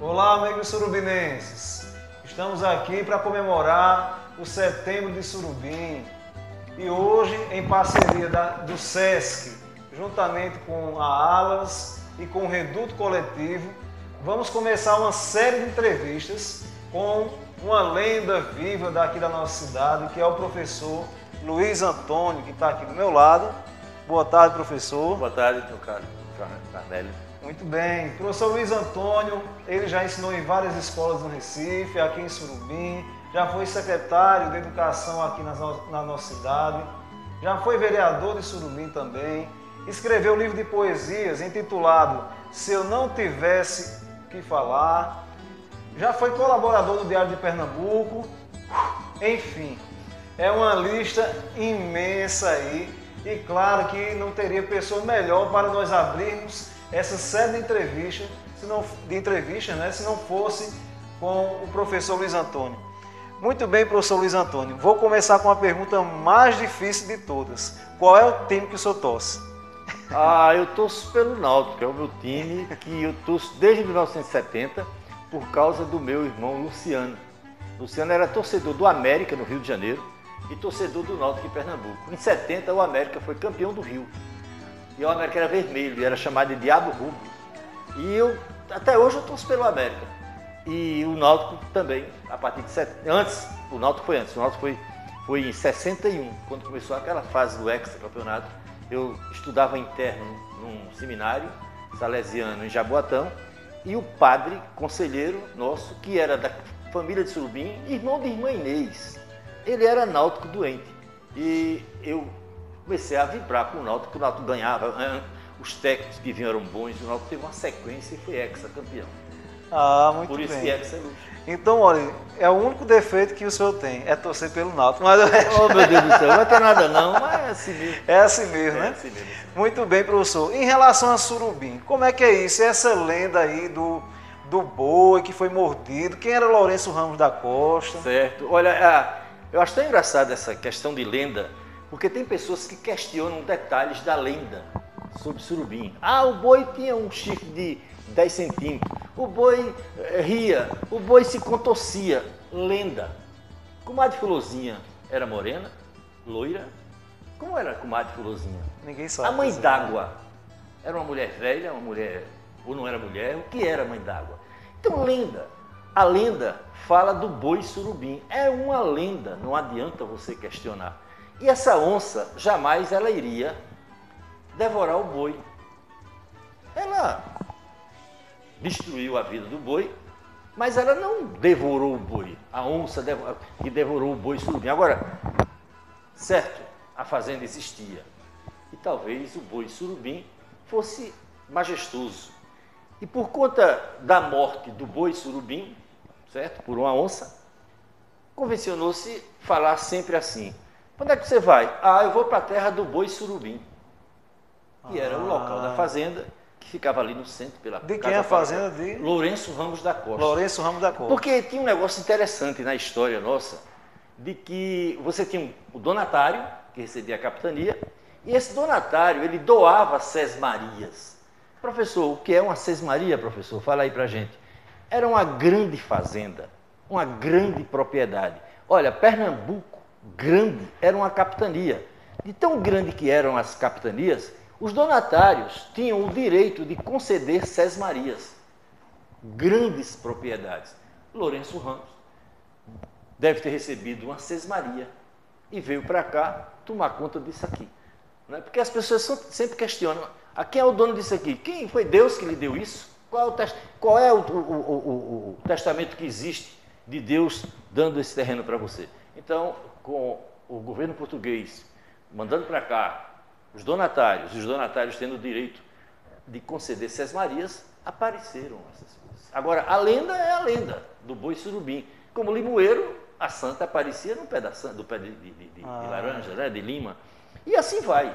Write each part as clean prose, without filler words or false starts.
Olá, amigos surubinenses! Estamos aqui para comemorar o Setembro de Surubim e hoje, em parceria do SESC, juntamente com a Alas e com o Reduto Coletivo, vamos começar uma série de entrevistas com uma lenda viva daqui da nossa cidade, que é o professor Luiz Antônio, que está aqui do meu lado. Boa tarde, professor. Boa tarde, meu caro Carnélio. Muito bem. O professor Luiz Antônio, ele já ensinou em várias escolas no Recife, aqui em Surubim, já foi secretário de Educação aqui na nossa cidade, já foi vereador de Surubim também, escreveu um livro de poesias intitulado Se Eu Não Tivesse Que Falar, já foi colaborador do Diário de Pernambuco, enfim, é uma lista imensa aí e claro que não teria pessoa melhor para nós abrirmos essa série de entrevistas, se não fosse com o professor Luiz Antônio. Muito bem, professor Luiz Antônio, vou começar com a pergunta mais difícil de todas. Qual é o time que o senhor torce? Eu torço pelo Náutico, que é o meu time, que eu torço desde 1970 por causa do meu irmão Luciano. Luciano era torcedor do América, no Rio de Janeiro, e torcedor do Náutico em Pernambuco. Em 70, o América foi campeão do Rio. E o América era vermelho, e era chamado de Diabo Rubro. E até hoje eu torço pelo América. E o Náutico também, a partir de antes, o Náutico foi em 61, quando começou aquela fase do hexacampeonato. Eu estudava interno num seminário salesiano em Jaboatão, e o padre, conselheiro nosso, que era da família de Surubim, irmão de irmã Inês, ele era náutico doente. E eu comecei a vibrar com o Náutico, porque o Náutico ganhava, os técnicos que vinham eram bons, o Náutico teve uma sequência e foi hexacampeão. Muito Por isso bem. que hexa é luxo. Então, olha, é o único defeito que o senhor tem, é torcer pelo Náutico. Mas Oh, meu Deus do céu, não vai ter nada não, mas é assim mesmo. é assim mesmo, né? É assim mesmo. Muito bem, professor. Em relação a Surubim, como é que é isso? Essa lenda aí do boi que foi mordido, quem era Lourenço Ramos da Costa? Certo. Olha, eu acho tão engraçado essa questão de lenda, porque tem pessoas que questionam detalhes da lenda sobre Surubim. O boi tinha um chifre de 10 centímetros, o boi ria, o boi se contorcia. Lenda. Comadre Fulozinha era morena, loira? Como era a comadre Fulozinha? Ninguém sabe. A mãe d'água era uma mulher velha, ou não era mulher? O que era a mãe d'água? Então, lenda. A lenda fala do boi surubim. É uma lenda, não adianta você questionar. E essa onça, jamais ela iria devorar o boi. Ela destruiu a vida do boi, mas ela não devorou o boi. A onça que devorou o boi surubim. Agora, certo, a fazenda existia. E talvez o boi surubim fosse majestoso. E por conta da morte do boi surubim, certo, por uma onça, convencionou-se falar sempre assim: quando é que você vai? Eu vou para a terra do boi surubim. Que era o local da fazenda, que ficava ali no centro. De quem é a fazenda? De Lourenço Ramos da Costa. Lourenço Ramos da Costa. Porque tinha um negócio interessante na história nossa, de que você tinha o donatário, que recebia a capitania, e esse donatário, ele doava sesmarias. Professor, o que é uma sesmaria, professor? Fala aí pra gente. Era uma grande fazenda, uma grande propriedade. Olha, Pernambuco, grande, era uma capitania. De tão grande que eram as capitanias, os donatários tinham o direito de conceder sesmarias. Grandes propriedades. Lourenço Ramos deve ter recebido uma sesmaria e veio para cá tomar conta disso aqui. Não é? Porque as pessoas sempre questionam: quem é o dono disso aqui? Quem foi Deus que lhe deu isso? Qual é o testamento que existe de Deus dando esse terreno para você? Então, com o governo português mandando para cá os donatários tendo o direito de conceder sesmarias, apareceram essas coisas. Agora, a lenda é a lenda do boi surubim. Como limoeiro, a santa aparecia no pé do pé de laranja, né, de lima. E assim vai.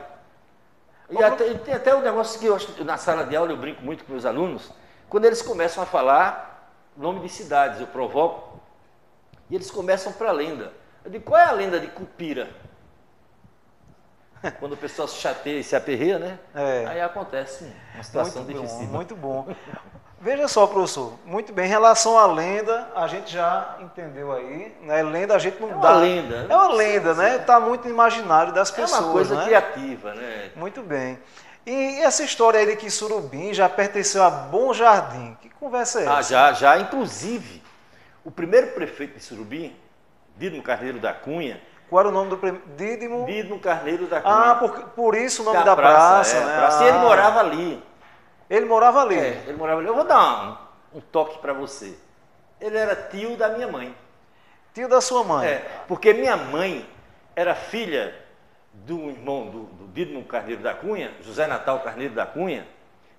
E tem até um negócio que eu acho, na sala de aula eu brinco muito com meus alunos, quando eles começam a falar nome de cidades, eu provoco, e eles começam para a lenda. Eu digo, qual é a lenda de Cupira? Quando o pessoal se chateia e se aperreia, né? Aí acontece uma situação difícil. Muito bom. Veja só, professor, muito bem, em relação à lenda, a gente já entendeu aí, né? Lenda a gente não dá. É uma lenda. É uma lenda, né? Está muito no imaginário das pessoas, É uma coisa né? criativa, né? Muito bem. E essa história aí de que Surubim já pertenceu a Bom Jardim, que conversa é essa? Já. Inclusive, o primeiro prefeito de Surubim, Dídimo Carneiro da Cunha... Qual era o nome do prefeito? Dídimo? Dídimo Carneiro da Cunha. Ah, por isso o nome da praça, né? Praça. E ele morava ali. Ele morava ali? Ele morava ali. Eu vou dar um toque para você. Ele era tio da minha mãe. Tio da sua mãe? Porque minha mãe era filha do irmão do Dídimo Carneiro da Cunha, José Natal Carneiro da Cunha,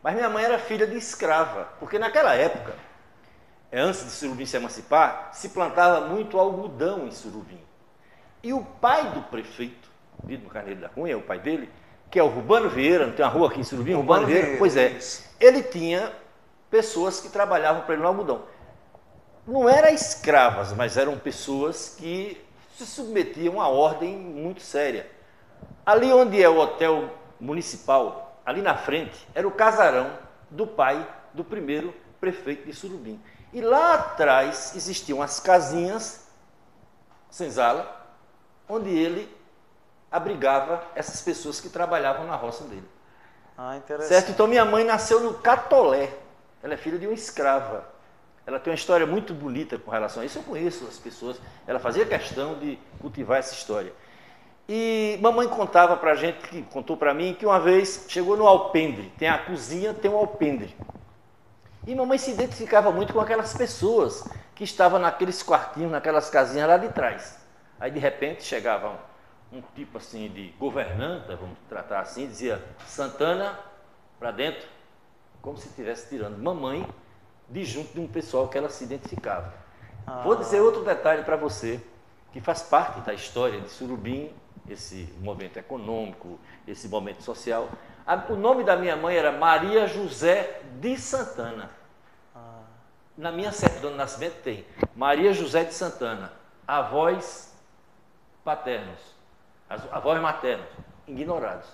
mas minha mãe era filha de escrava, porque naquela época, antes de Surubim se emancipar, se plantava muito algodão em Surubim. E o pai do prefeito, Dídimo Carneiro da Cunha, o pai dele, que é o Rubano Vieira, não tem uma rua aqui em Surubim? Rubano Vieira, pois é. Isso. Ele tinha pessoas que trabalhavam para ele no algodão. Não eram escravas, mas eram pessoas que se submetiam a ordem muito séria. Ali onde é o hotel municipal, ali na frente, era o casarão do pai do primeiro prefeito de Surubim. E lá atrás existiam as casinhas, senzala, onde ele abrigava essas pessoas que trabalhavam na roça dele. Ah, interessante. Certo? Então minha mãe nasceu no Catolé. Ela é filha de uma escrava. Ela tem uma história muito bonita com relação a isso. Eu conheço as pessoas. Ela fazia questão de cultivar essa história. E mamãe contava pra gente, contou para mim, que uma vez chegou no alpendre. Tem a cozinha, tem um alpendre. E mamãe se identificava muito com aquelas pessoas que estavam naqueles quartinhos, naquelas casinhas lá de trás. Aí de repente chegava um tipo assim de governanta, vamos tratar assim, dizia Santana para dentro, como se estivesse tirando mamãe de junto de um pessoal que ela se identificava. Vou dizer outro detalhe para você, que faz parte da história de Surubim, esse momento econômico, esse momento social. O nome da minha mãe era Maria José de Santana. Na minha certidão de nascimento tem Maria José de Santana, avós paternos, avós maternos, ignorados.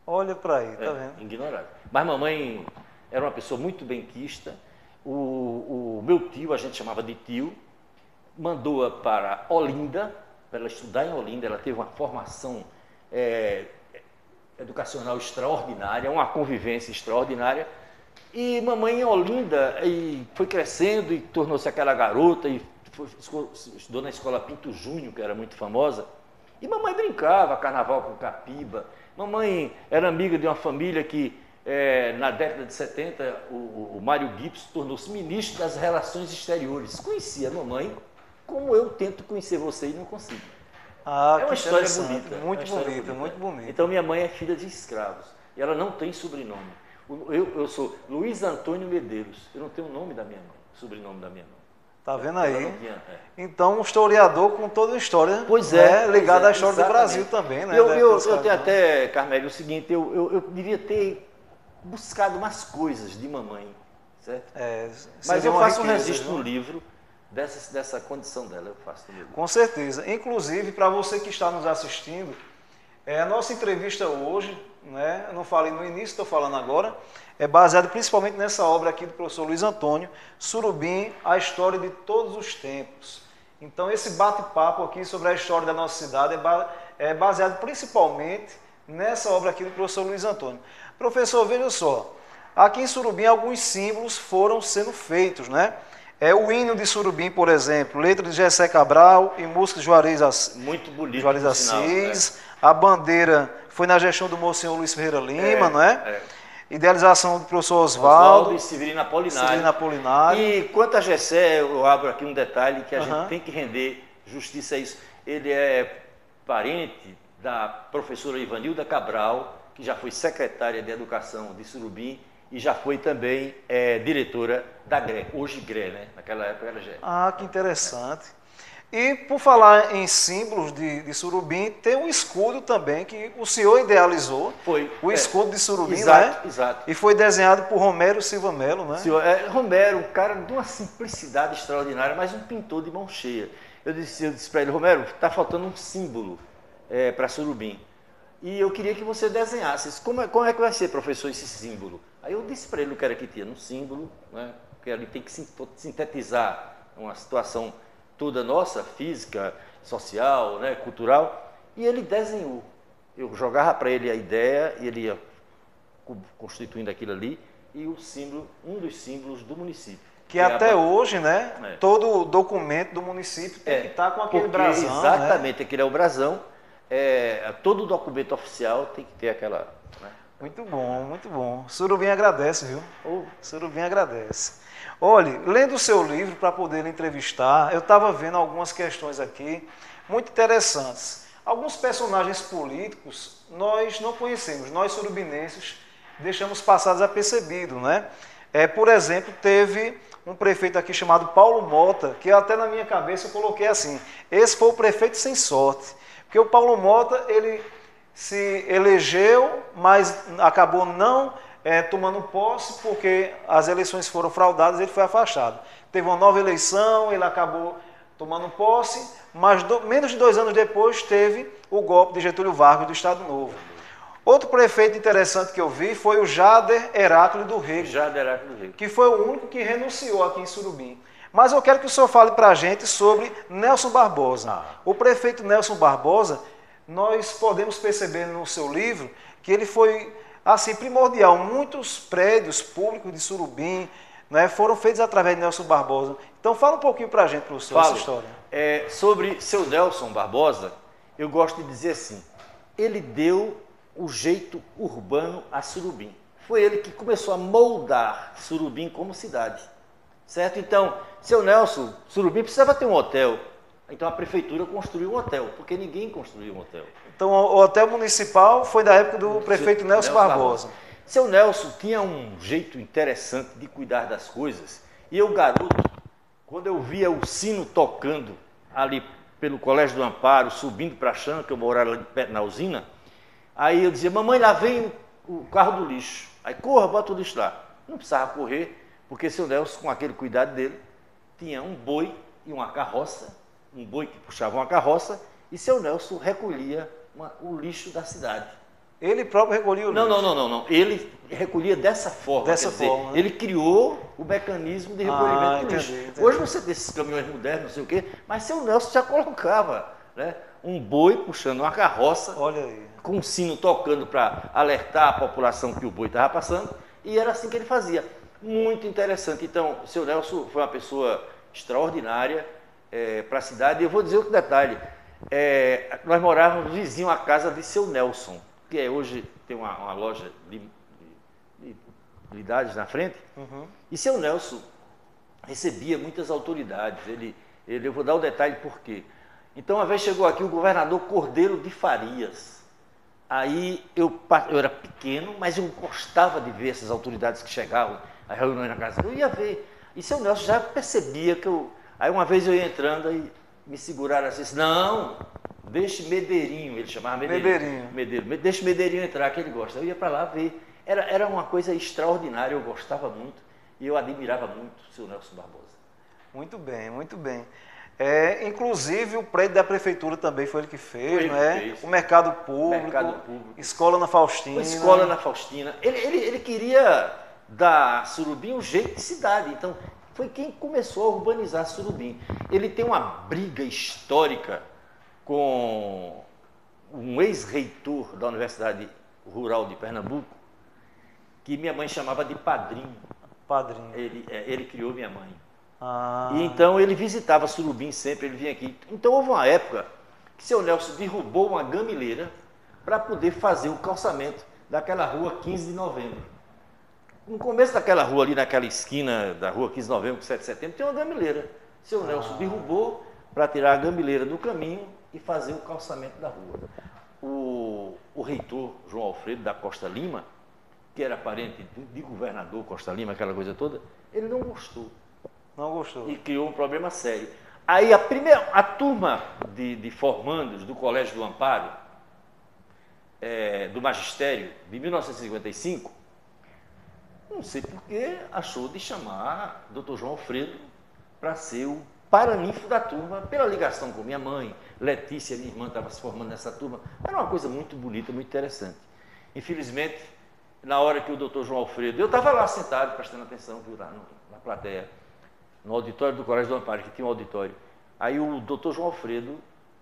Olha para aí, tá vendo? Ignorados. Mas mamãe era uma pessoa muito benquista. O meu tio, a gente chamava de tio, mandou-a para Olinda, para ela estudar em Olinda. Ela teve uma formação educacional extraordinária, uma convivência extraordinária. E mamãe em Olinda foi crescendo e tornou-se aquela garota e estudou na escola Pinto Júnior, que era muito famosa. E mamãe brincava, carnaval com capiba. Mamãe era amiga de uma família que, na década de 70, o Mário Gibbs tornou-se ministro das Relações Exteriores. Conhecia a mamãe como eu tento conhecer você e não consigo. É uma história bonita. Muito bonita, muito bonita. Então minha mãe é filha de escravos e ela não tem sobrenome. Eu sou Luiz Antônio Medeiros. Eu não tenho o nome da minha mãe, sobrenome da minha mãe. Tá vendo aí? Então, um historiador com toda a história, ligado à história do Brasil também, né? Eu tenho até, Carmelo, o seguinte, eu devia ter buscado umas coisas de mamãe, certo? Mas eu faço um registro no livro dessa condição dela, eu faço no livro. Com certeza. Inclusive, para você que está nos assistindo, a nossa entrevista hoje, né, eu não falei no início, estou falando agora, é baseado principalmente nessa obra aqui do professor Luiz Antônio, Surubim, a história de todos os tempos. Então, esse bate-papo aqui sobre a história da nossa cidade é baseado principalmente nessa obra aqui do professor Luiz Antônio. Professor, veja só, aqui em Surubim alguns símbolos foram sendo feitos, né? O hino de Surubim, por exemplo, letra de Gessé Cabral e música de Juarez Assis. Muito bonito. Juarez Assis. A bandeira foi na gestão do Monsenhor Luiz Ferreira Lima, não é? Idealização do professor Oswaldo e Severino Apolinário. E quanto a Gessé, eu abro aqui um detalhe que a gente tem que render justiça a isso. Ele é parente da professora Ivanilda Cabral, que já foi secretária de Educação de Surubim e já foi também diretora da GRE, hoje GRE, né? Naquela época era GRE. Que interessante. E por falar em símbolos de Surubim, tem um escudo também que o senhor idealizou. Foi. O escudo de Surubim, exato, né? Exato. E foi desenhado por Romero Silva Melo, né? Romero, um cara de uma simplicidade extraordinária, mas um pintor de mão cheia. Eu disse para ele, Romero, está faltando um símbolo para Surubim. E eu queria que você desenhasse. Como é que vai ser, professor, esse símbolo? Aí eu disse para ele o que era que tinha no símbolo, né? Porque ali tem que sintetizar uma situação toda nossa, física, social, né, cultural, e ele desenhou. Eu jogava para ele a ideia e ele ia constituindo aquilo ali, e o símbolo, um dos símbolos do município. Que até hoje, né, todo documento do município tem que estar com aquele brasão. Exatamente, né? Aquele é o brasão. Todo documento oficial tem que ter aquela... Né? Muito bom, muito bom. Surubim agradece, viu? Surubim agradece. Olhe, lendo o seu livro para poder lhe entrevistar, eu estava vendo algumas questões aqui muito interessantes. Alguns personagens políticos nós não conhecemos, nós surubinenses deixamos passar desapercebido, né? Por exemplo, teve um prefeito aqui chamado Paulo Mota, que até na minha cabeça eu coloquei assim, esse foi o prefeito sem sorte, porque o Paulo Mota, ele se elegeu, mas acabou não tomando posse, porque as eleições foram fraudadas, ele foi afastado. Teve uma nova eleição, ele acabou tomando posse, mas menos de 2 anos depois teve o golpe de Getúlio Vargas do Estado Novo. Outro prefeito interessante que eu vi foi o Jader Heráclito do Rego, que foi o único que renunciou aqui em Surubim. Mas eu quero que o senhor fale para a gente sobre Nelson Barbosa. O prefeito Nelson Barbosa, nós podemos perceber no seu livro que ele foi assim primordial. Muitos prédios públicos de Surubim, né, foram feitos através de Nelson Barbosa. Então fala um pouquinho para a gente, professor, essa história. Sobre seu Nelson Barbosa, eu gosto de dizer assim, ele deu o jeito urbano a Surubim. Foi ele que começou a moldar Surubim como cidade. Certo? Então, seu Nelson, Surubim precisava ter um hotel. Então a prefeitura construiu um hotel, porque ninguém construiu um hotel. Então o hotel municipal foi da época do prefeito Nelson Barbosa. Seu Nelson tinha um jeito interessante de cuidar das coisas. E eu, garoto, quando eu via o sino tocando ali pelo Colégio do Amparo, subindo para a Xana, que eu morava ali perto na usina, aí eu dizia, mamãe, lá vem o carro do lixo. Aí corra, bota o lixo lá. Não precisava correr, porque seu Nelson, com aquele cuidado dele, tinha um boi e uma carroça, um boi que puxava uma carroça, e seu Nelson recolhia o lixo da cidade. Ele próprio recolhia o lixo? Não. Ele recolhia dessa forma. Dessa forma, né? Ele criou o mecanismo de recolhimento do lixo. Entendi. Hoje você tem esses caminhões modernos, não sei o quê, mas seu Nelson já colocava, né, um boi puxando uma carroça, olha aí, com um sino tocando para alertar a população que o boi estava passando, e era assim que ele fazia. Muito interessante. Então, o seu Nelson foi uma pessoa extraordinária para a cidade. E eu vou dizer outro detalhe. Nós morávamos vizinho à casa de seu Nelson, que hoje tem uma loja de utilidades na frente. Uhum. E seu Nelson recebia muitas autoridades. Eu vou dar o detalhe por quê. Então, uma vez chegou aqui o governador Cordeiro de Farias. Aí eu era pequeno, mas eu gostava de ver essas autoridades que chegavam, as reuniões na casa. Eu ia ver. E seu Nelson já percebia que eu... Aí uma vez eu ia entrando e me seguraram assim, não, deixe Medeirinho, ele chamava Medeirinho. Deixe Medeirinho entrar, que ele gosta. Eu ia para lá ver. Era uma coisa extraordinária, eu gostava muito e eu admirava muito o seu Nelson Barbosa. Muito bem, muito bem. Inclusive o prédio da prefeitura também foi ele que fez, fez. O mercado público, Escola na Faustina. Escola na Faustina. Ele queria dar Surubim um jeito de cidade, então foi quem começou a urbanizar Surubim. Ele tem uma briga histórica com um ex-reitor da Universidade Rural de Pernambuco, que minha mãe chamava de padrinho. Padrinho. Ele criou minha mãe. E então ele visitava Surubim sempre, ele vinha aqui. Então houve uma época que seu Nelson derrubou uma gamileira para poder fazer o calçamento daquela rua 15 de novembro. No começo daquela rua ali, naquela esquina da rua 15 de novembro com 7 de setembro, tem uma gamileira. Seu Nelson derrubou para tirar a gamileira do caminho e fazer o calçamento da rua. O reitor João Alfredo da Costa Lima, que era parente de governador Costa Lima, aquela coisa toda, ele não gostou. Não gostou. E criou um problema sério. Aí a turma de formandos do Colégio do Amparo, do Magistério, de 1955, não sei por que achou de chamar Dr. João Alfredo para ser o paraninfo da turma, pela ligação com minha mãe, Letícia, minha irmã, estava se formando nessa turma. Era uma coisa muito bonita, muito interessante. Infelizmente, na hora que o Dr. João Alfredo, eu estava lá sentado, prestando atenção, viu, lá na plateia, no auditório do Colégio do Amparo, que tinha um auditório. Aí o Dr. João Alfredo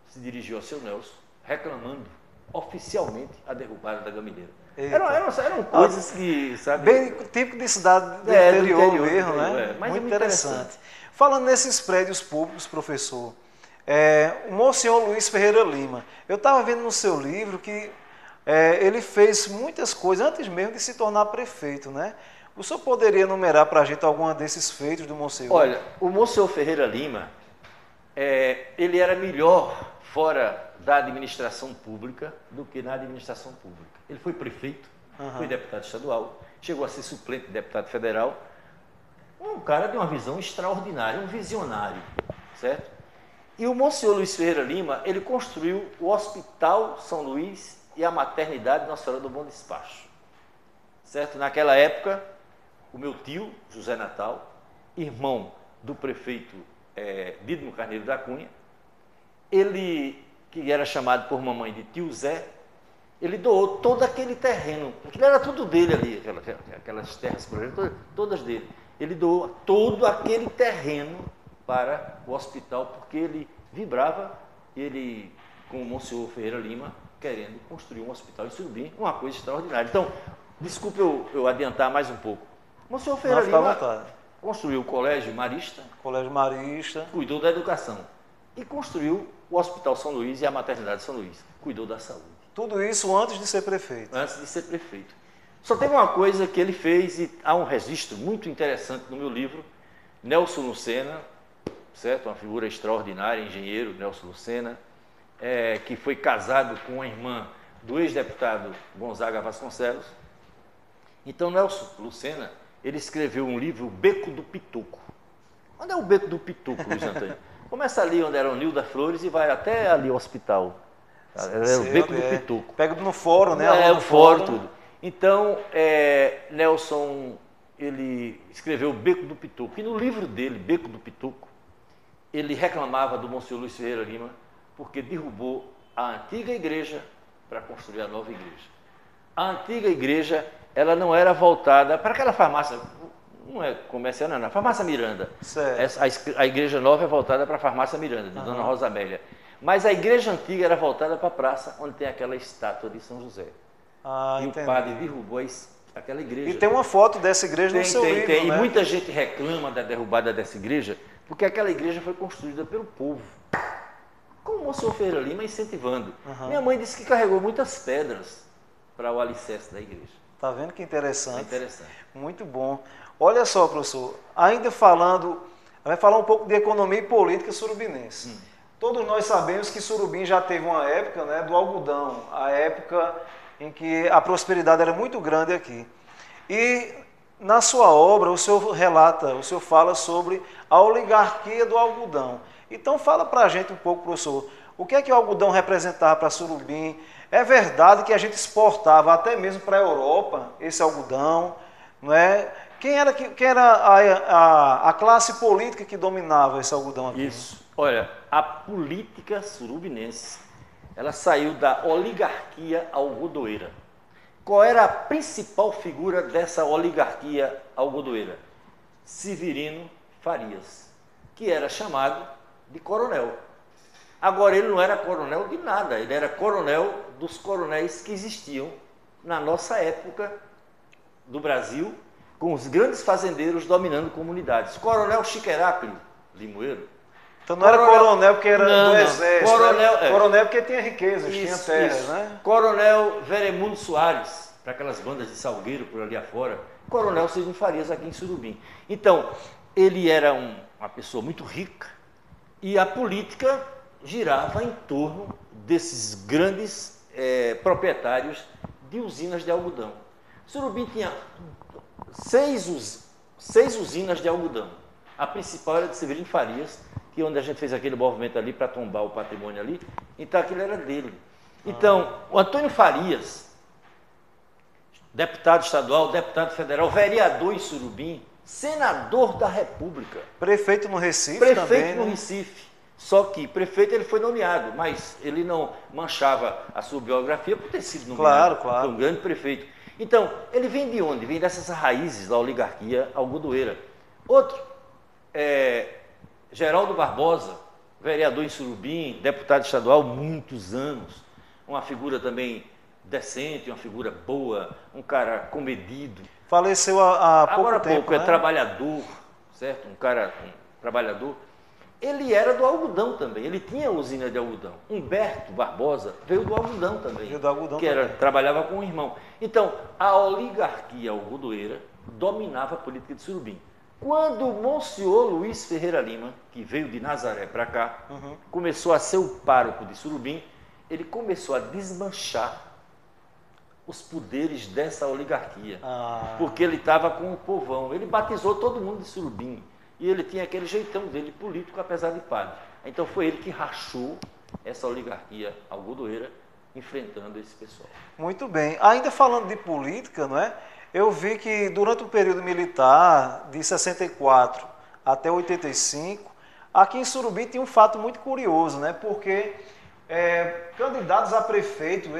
se dirigiu ao seu Nelson, reclamando oficialmente a derrubada da Gamileira. Eram coisas que, sabe... Bem típico de cidade do interior mesmo, né? Mas muito é interessante. Falando nesses prédios públicos, professor, o Monsenhor Luiz Ferreira Lima, eu estava vendo no seu livro que ele fez muitas coisas antes mesmo de se tornar prefeito, né? O senhor poderia enumerar para a gente alguma desses feitos do Monsenhor? Olha, o Monsenhor Ferreira Lima, ele era melhor fora da administração pública do que na administração pública. Ele foi prefeito, foi deputado estadual, chegou a ser suplente de deputado federal, um cara de uma visão extraordinária, um visionário, certo? E o Monsenhor Luiz Ferreira Lima, ele construiu o Hospital São Luís e a maternidade Nossa Senhora do Bom Despacho, certo? Naquela época, o meu tio, José Natal, irmão do prefeito Didmo Carneiro da Cunha, ele, que era chamado por mamãe de tio Zé, ele doou todo aquele terreno, aquilo era tudo dele ali, aquelas terras, por exemplo, todas dele. Ele doou todo aquele terreno para o hospital, porque ele vibrava, ele, com o Monsenhor Ferreira Lima, querendo construir um hospital em Surubim, uma coisa extraordinária. Então, desculpe eu adiantar mais um pouco. O Monsenhor Ferreira Lima construiu o Colégio Marista, cuidou da educação, e construiu o Hospital São Luís e a Maternidade São Luís, cuidou da saúde. Tudo isso antes de ser prefeito? Antes de ser prefeito. Só tem uma coisa que ele fez, e há um registro muito interessante no meu livro, Nelson Lucena, certo? Uma figura extraordinária, engenheiro, Nelson Lucena, que foi casado com a irmã do ex-deputado Gonzaga Vasconcelos. Então, Nelson Lucena, ele escreveu um livro, O Beco do Pituco. Onde é o Beco do Pituco, Luiz Antônio? Começa ali onde era o Nilda Flores e vai até ali o hospital. É o Beco do Pituco. Pega no fórum, né? O fórum, tudo. Então, Nelson, ele escreveu o Beco do Pituco. E no livro dele, Beco do Pituco, ele reclamava do Monsenhor Luiz Ferreira Lima porque derrubou a antiga igreja para construir a nova igreja. A antiga igreja, ela não era voltada para aquela farmácia, não é comercial, não, a farmácia Miranda. A igreja nova é voltada para a farmácia Miranda, de Dona Rosa Amélia. Mas a igreja antiga era voltada para a praça, onde tem aquela estátua de São José. Entendi. O padre derrubou aquela igreja. E tem uma foto dessa igreja no seu livro, tem. né? E muita gente reclama da derrubada dessa igreja, porque aquela igreja foi construída pelo povo. Com o Monsenhor Ferreira Lima incentivando. Minha mãe disse que carregou muitas pedras para o alicerce da igreja. Tá vendo que interessante? É interessante. Muito bom. Olha só, professor, ainda vai falar um pouco de economia e política surubinense. Todos nós sabemos que Surubim já teve uma época, né, do algodão, a época em que a prosperidade era muito grande aqui. E na sua obra, o senhor fala sobre a oligarquia do algodão. Então fala para a gente um pouco, professor, o que é que o algodão representava para Surubim? É verdade que a gente exportava até mesmo para a Europa esse algodão, não é? Quem era a classe política que dominava esse algodão aqui? Isso. Olha, a política surubinense, ela saiu da oligarquia algodoeira. Qual era a principal figura dessa oligarquia algodoeira? Severino Farias, que era chamado de coronel. Agora, ele não era coronel de nada, ele era coronel dos coronéis que existiam na nossa época do Brasil, com os grandes fazendeiros dominando comunidades. Coronel Chiquerápio Limoeiro. Então não era coronel porque era do exército, coronel porque tinha riquezas, tinha terras, né? Coronel Veremundo Soares, para aquelas bandas de Salgueiro por ali afora. Coronel Severino Farias aqui em Surubim. Então, ele era uma pessoa muito rica e a política girava em torno desses grandes proprietários de usinas de algodão. Surubim tinha seis usinas de algodão. A principal era de Severino Farias, que onde a gente fez aquele movimento ali para tombar o patrimônio ali, então aquilo era dele. Então, o Antônio Farias, deputado estadual, deputado federal, vereador em Surubim, senador da República. Prefeito no Recife prefeito também, no né? Recife. Só que prefeito ele foi nomeado, mas ele não manchava a sua biografia por ter sido nomeado. Claro. Foi um grande prefeito. Então, ele vem de onde? Vem dessas raízes da oligarquia algodoeira. Outro, Geraldo Barbosa, vereador em Surubim, deputado estadual, muitos anos. Uma figura também decente, uma figura boa, um cara comedido. Faleceu há pouco Agora tempo, pouco, né? é trabalhador, certo? Um trabalhador. Ele era do algodão também, ele tinha usina de algodão. Humberto Barbosa veio do algodão também. Veio do algodão que também. trabalhava com o irmão. Então, a oligarquia algodoeira dominava a política de Surubim. Quando o Monsenhor Luiz Ferreira Lima, que veio de Nazaré para cá, começou a ser o pároco de Surubim, ele começou a desmanchar os poderes dessa oligarquia. Porque ele estava com o povão. Ele batizou todo mundo de Surubim. E ele tinha aquele jeitão dele político, apesar de padre. Então foi ele que rachou essa oligarquia algodoeira, enfrentando esse pessoal. Muito bem. Ainda falando de política, não é? Eu vi que durante o período militar, de 64 até 85, aqui em Surubim tinha um fato muito curioso, né? Porque candidatos a prefeito,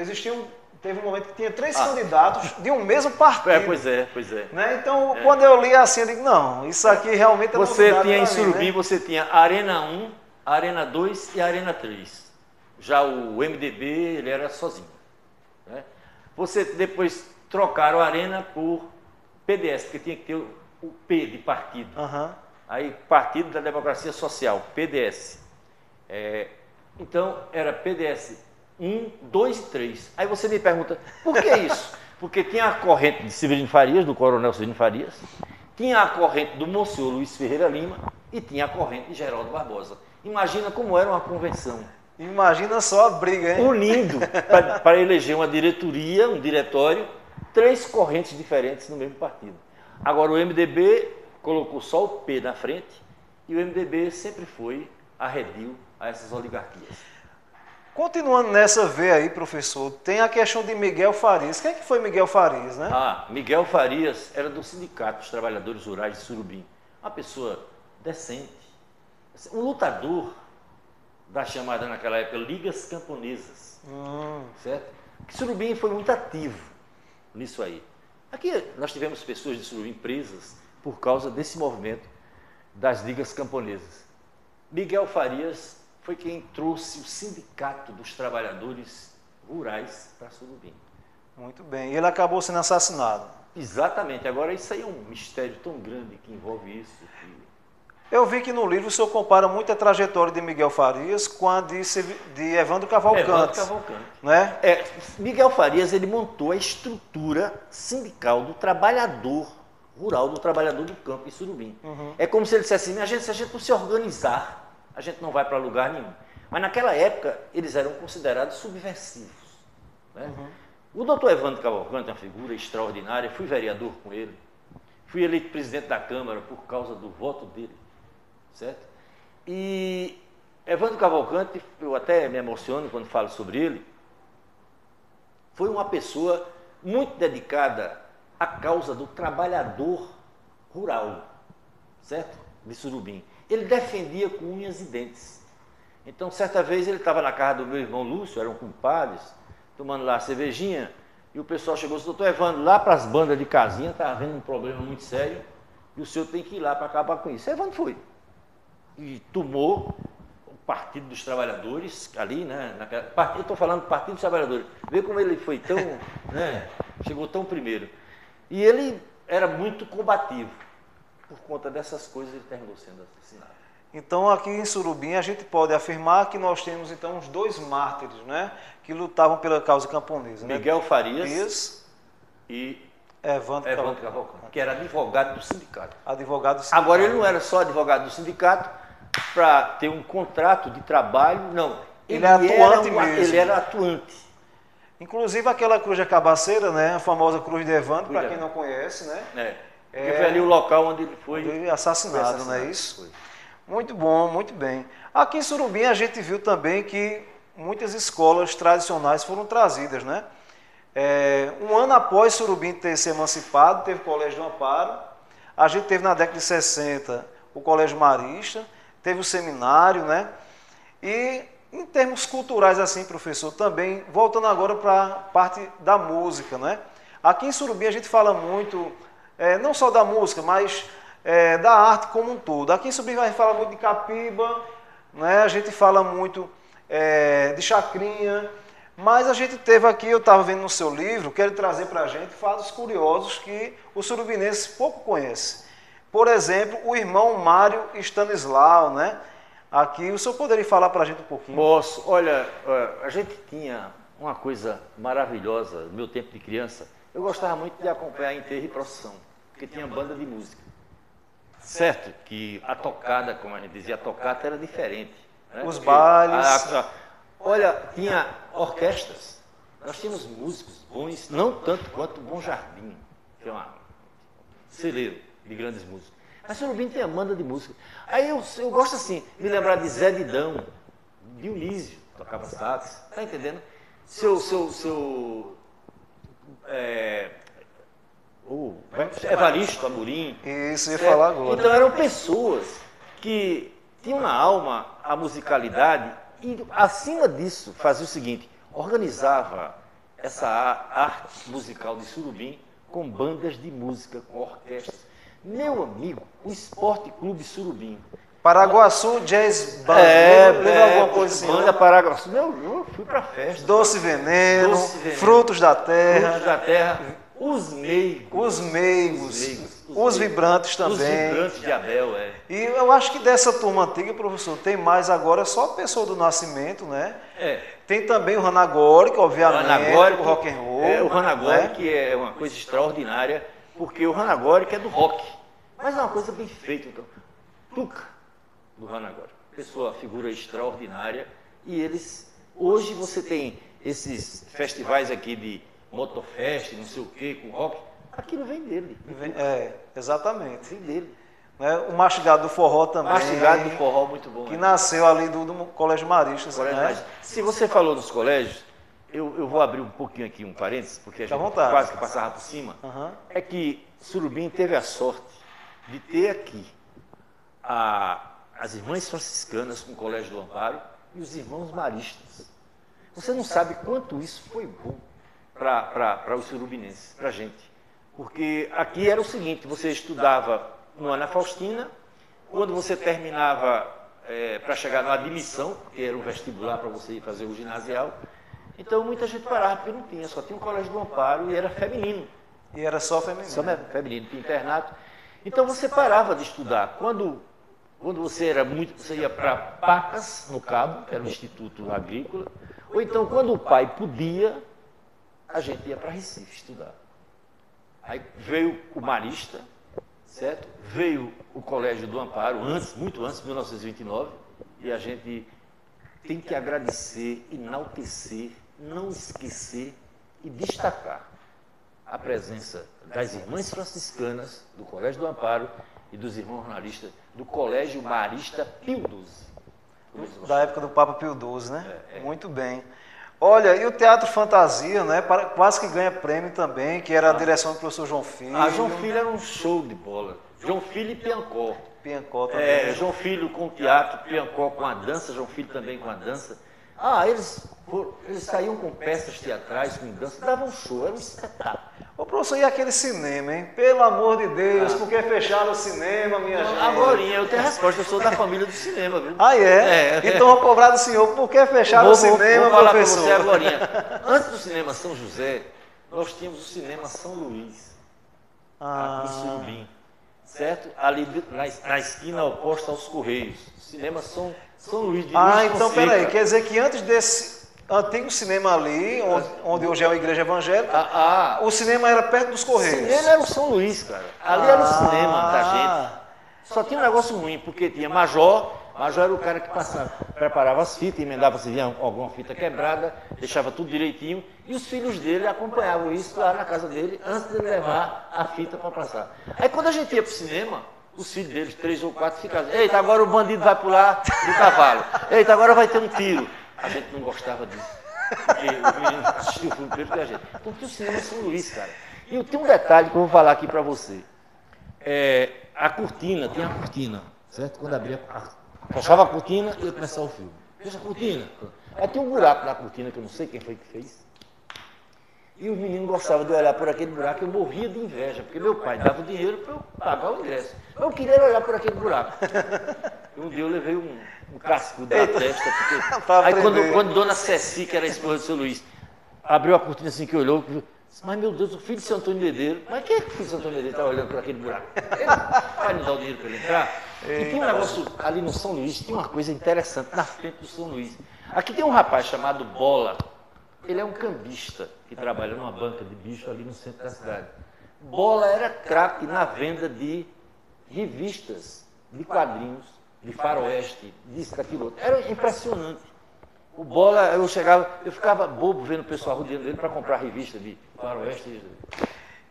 teve um momento que tinha 3 candidatos de um mesmo partido. Pois é. Né? Então, quando eu li assim, eu digo, não, isso aqui realmente é Você novidade tinha em pra mim, Surubim, né? você tinha Arena 1, Arena 2 e Arena 3. Já o MDB, ele era sozinho. Né? Você depois trocaram a Arena por PDS, porque tinha que ter o P de partido. Aí, Partido da Democracia Social, PDS. Então, era PDS 1, 2 e 3. Aí você me pergunta, por que isso? Porque tinha a corrente de Severino Farias, do coronel Severino Farias, tinha a corrente do Monsenhor Luiz Ferreira Lima e tinha a corrente de Geraldo Barbosa. Imagina como era uma convenção. Imagina só a briga, hein? Unindo para eleger uma diretoria, um diretório, 3 correntes diferentes no mesmo partido. Agora o MDB colocou só o P na frente e o MDB sempre foi arredio a essas oligarquias. Continuando nessa veia aí, professor, tem a questão de Miguel Farias. Quem é que foi Miguel Farias, né? Miguel Farias era do Sindicato dos Trabalhadores Rurais de Surubim. Uma pessoa decente, um lutador da chamada naquela época Ligas Camponesas, certo? Que Surubim foi muito ativo nisso aí. Aqui nós tivemos pessoas de Surubim presas por causa desse movimento das Ligas Camponesas. Miguel Farias foi quem trouxe o Sindicato dos Trabalhadores Rurais para Surubim. Muito bem. E ele acabou sendo assassinado. Exatamente. Agora, isso aí é um mistério tão grande que envolve isso. Eu vi que no livro o senhor compara muito a trajetória de Miguel Farias com a de Evandro Cavalcante. Evandro Cavalcante. Né? Miguel Farias, ele montou a estrutura sindical do trabalhador rural, do trabalhador do campo em Surubim. É como se ele dissesse assim, se a gente não se organizar, a gente não vai para lugar nenhum. Mas naquela época, eles eram considerados subversivos. Né? O doutor Evandro Cavalcante é uma figura extraordinária, fui vereador com ele, fui eleito presidente da Câmara por causa do voto dele, certo? E Evandro Cavalcante, eu até me emociono quando falo sobre ele, foi uma pessoa muito dedicada à causa do trabalhador rural, certo? De Surubim. Ele defendia com unhas e dentes. Então, certa vez, ele estava na casa do meu irmão Lúcio, eram compadres, tomando lá a cervejinha, e o pessoal chegou e disse, doutor Evandro, lá para as bandas de casinha, está havendo um problema muito sério, e o senhor tem que ir lá para acabar com isso. Evandro foi. E tomou o Partido dos Trabalhadores, ali, né? Eu estou falando do Partido dos Trabalhadores. Vê como ele foi tão, né, chegou tão primeiro. E ele era muito combativo. Por conta dessas coisas, ele terminou sendo assassinado. Então, aqui em Surubim, a gente pode afirmar que nós temos, então, os 2 mártires, né? Que lutavam pela causa camponesa. Miguel né? Farias e Evandro Cavalcante, que era advogado do sindicato. Advogado do sindicato. Agora, ele não era só advogado do sindicato para ter um contrato de trabalho, não. Ele era atuante mesmo. Ele era atuante. Inclusive, aquela cruz de cabaceira, né? A famosa cruz de Evandro, para quem não conhece, né? Porque foi ali o local onde ele foi assassinado, não é isso? Foi. Muito bom, muito bem. Aqui em Surubim a gente viu também que muitas escolas tradicionais foram trazidas, né? Um ano após Surubim ter se emancipado, teve o Colégio do Amparo. A gente teve na década de 60 o Colégio Marista, teve o seminário, né? E em termos culturais, assim, professor, também, voltando agora para a parte da música, né? Aqui em Surubim a gente fala muito, não só da música, mas da arte como um todo. Aqui em Surubim a gente fala muito de capiba, né? A gente fala muito de chacrinha, mas a gente teve aqui, eu estava vendo no seu livro, quero trazer para a gente fatos curiosos que o surubinense pouco conhece. Por exemplo, o irmão Mário Stanislau, né? Aqui, o senhor poderia falar para a gente um pouquinho? Posso. Olha, a gente tinha uma coisa maravilhosa no meu tempo de criança. Eu gostava muito de acompanhar enterro e procissão, porque tinha banda de música. Certo que a tocada, como a gente dizia, a tocata era diferente. Né? Os bailes. Olha, tinha orquestras. Nós tínhamos músicos bons, não tanto quanto o Bom Jardim, que é um celeiro de grandes músicos. Mas Surubim tem a banda de música. Aí eu gosto assim, de lembrar de Zé Didão, Dionísio, tocava sax, tá entendendo? Evaristo Amorim. Isso, ia falar agora. Então eram pessoas que tinham na alma a musicalidade e, acima disso, fazia o seguinte, organizava essa arte musical de Surubim com bandas de música, com orquestras. Meu amigo, o Esporte Clube Surubim. Paraguaçu Jazz Band. Lembra alguma coisa assim? Banda Paraguaçu. Eu fui pra festa. Doce Veneno, Frutos da Terra. Frutos da Terra. Os meigos. Os vibrantes também. Os vibrantes de Abel, E eu acho que dessa turma antiga, professor, tem mais agora só a pessoa do Nascimento, né? Tem também o Ranagórico, obviamente, o rock and roll. O Ranagórico, que é uma coisa extraordinária, porque o Ranagórico é do rock. Mas é uma coisa bem feita, então. Tuca, do Ranagórico. Pessoa, figura extraordinária. E eles, hoje você tem esses festivais aqui de Motofest, não sei o quê, com rock. Aquilo vem dele. Exatamente. Vem dele. O Mastigado do Forró também. Mastigado do Forró, muito bom. Que nasceu ali do Colégio Maristas. Se você falou dos colégios, eu vou abrir um pouquinho aqui um parênteses, porque a gente quase que passava por cima. É que Surubim teve a sorte de ter aqui as irmãs franciscanas com o Colégio do Amparo e os irmãos maristas. Você não sabe quanto isso foi bom para os surubinenses, para a gente. Porque aqui era o seguinte, você estudava no Ana Faustina, quando você terminava para chegar na admissão, porque era um vestibular para você ir fazer o ginasial, então muita gente parava, porque não tinha, só tinha o Colégio do Amparo e era feminino. E era só feminino. Só feminino, tinha internato. Então você parava de estudar. Quando você ia para Pacas, no Cabo, que era o Instituto Agrícola, ou então quando o pai podia, a gente ia para Recife estudar. Aí veio o Marista, certo? Veio o Colégio do Amparo, muito antes, 1929, e a gente tem que agradecer, enaltecer, não esquecer e destacar a presença das irmãs franciscanas do Colégio do Amparo e dos irmãos maristas do Colégio Marista Pio XII. Da época do Papa Pio XII, né? Muito bem. Olha, e o Teatro Fantasia, né? Quase que ganha prêmio também, que era a direção do professor João Filho. João Filho era um show de bola. João Filho e Piancó. Piancó também. João Filho com o teatro, Piancó com a dança, João Filho também com a dança. Eles saíam com peças teatrais, com dança, davam um show, era um espetáculo. Ô professor, e aquele cinema, hein? Pelo amor de Deus, por que fecharam o cinema, minha gente? Agorinha, eu tenho a resposta, eu sou da família do cinema, viu? Então vou cobrar do senhor, por que fecharam o cinema, vou falar professor? Pra você agorinha. Antes do cinema São José, nós tínhamos o cinema São Luís, aqui em Surubim, certo? Ali na esquina oposta aos Correios. O cinema São Luís de Luís então Fonseca. peraí, quer dizer que antes desse antigo cinema ali, onde hoje é uma igreja evangélica, o cinema era perto dos Correios. O cinema era o São Luís, cara. Ali era o cinema da gente. Só tinha um negócio ruim, porque tinha Major era o cara que preparava as fitas, emendava se vinha alguma fita quebrada, deixava tudo direitinho, e os filhos dele acompanhavam isso lá na casa dele, antes de levar a fita para passar. Aí quando a gente ia para o cinema, os filhos deles, 3 ou 4, ficavam, eita, agora o bandido vai pular do cavalo, eita, agora vai ter um tiro. A gente não gostava disso, porque o menino assistiu o filme primeiro que a gente. Então tinha o cinema São Luís, cara. E tem um detalhe que eu vou falar aqui para você. A cortina, tem a cortina, certo? Quando abria, fechava a cortina e ia começar o filme. Fecha a cortina. Aí tem um buraco na cortina, que eu não sei quem foi que fez. E os meninos gostavam de olhar por aquele buraco, eu morria de inveja, porque meu pai dava o dinheiro para eu pagar o ingresso. Eu queria olhar por aquele buraco. E um dia eu levei um casco da testa, porque... Aí quando Dona Ceci, que era a esposa do seu Luiz, abriu a cortina assim que olhou, mas meu Deus, o filho de Seu Antônio Medeiro, mas quem é que o filho de Seu Antônio Medeiro está olhando por aquele buraco? Ele vai me dar o dinheiro para ele entrar? E tem um negócio ali no São Luís, tem uma coisa interessante na frente do São Luís. Aqui tem um rapaz chamado Bola. Ele é um cambista que trabalha numa banca de bicho ali no centro da cidade. Bola era craque na venda de revistas, de quadrinhos, de faroeste, disso, daquilo outro. Era impressionante. O Bola, eu ficava bobo vendo o pessoal rodeando ele para comprar revista de faroeste.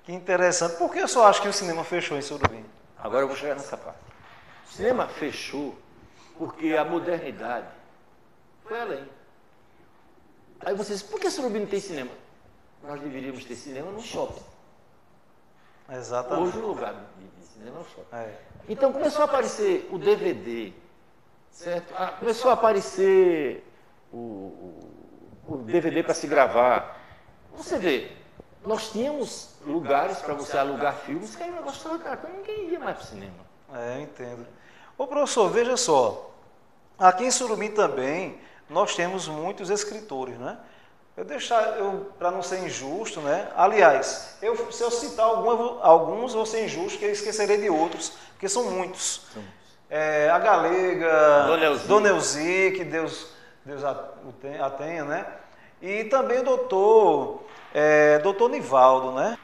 Que interessante. Por que eu só acho que o cinema fechou em Surubim? Agora eu vou chegar nessa parte. O cinema fechou porque a modernidade foi além. Aí vocês, por que Surubim não tem cinema? Nós deveríamos ter cinema no shopping. Exatamente. Hoje o lugar de cinema é o shopping. Então começou a aparecer o DVD, certo? Começou a aparecer o DVD para se gravar. Você vê, nós tínhamos lugares para você alugar filmes que aí o negócio estava caro, então ninguém ia mais para o cinema. Eu entendo. Ô professor, veja só, aqui em Surubim também nós temos muitos escritores, né? Para não ser injusto, né? Aliás, se eu citar alguns, vou ser injusto, porque eu esquecerei de outros, porque são muitos. A Galega, Dona Elzi, que Deus a tenha, né? E também o doutor Nivaldo, né?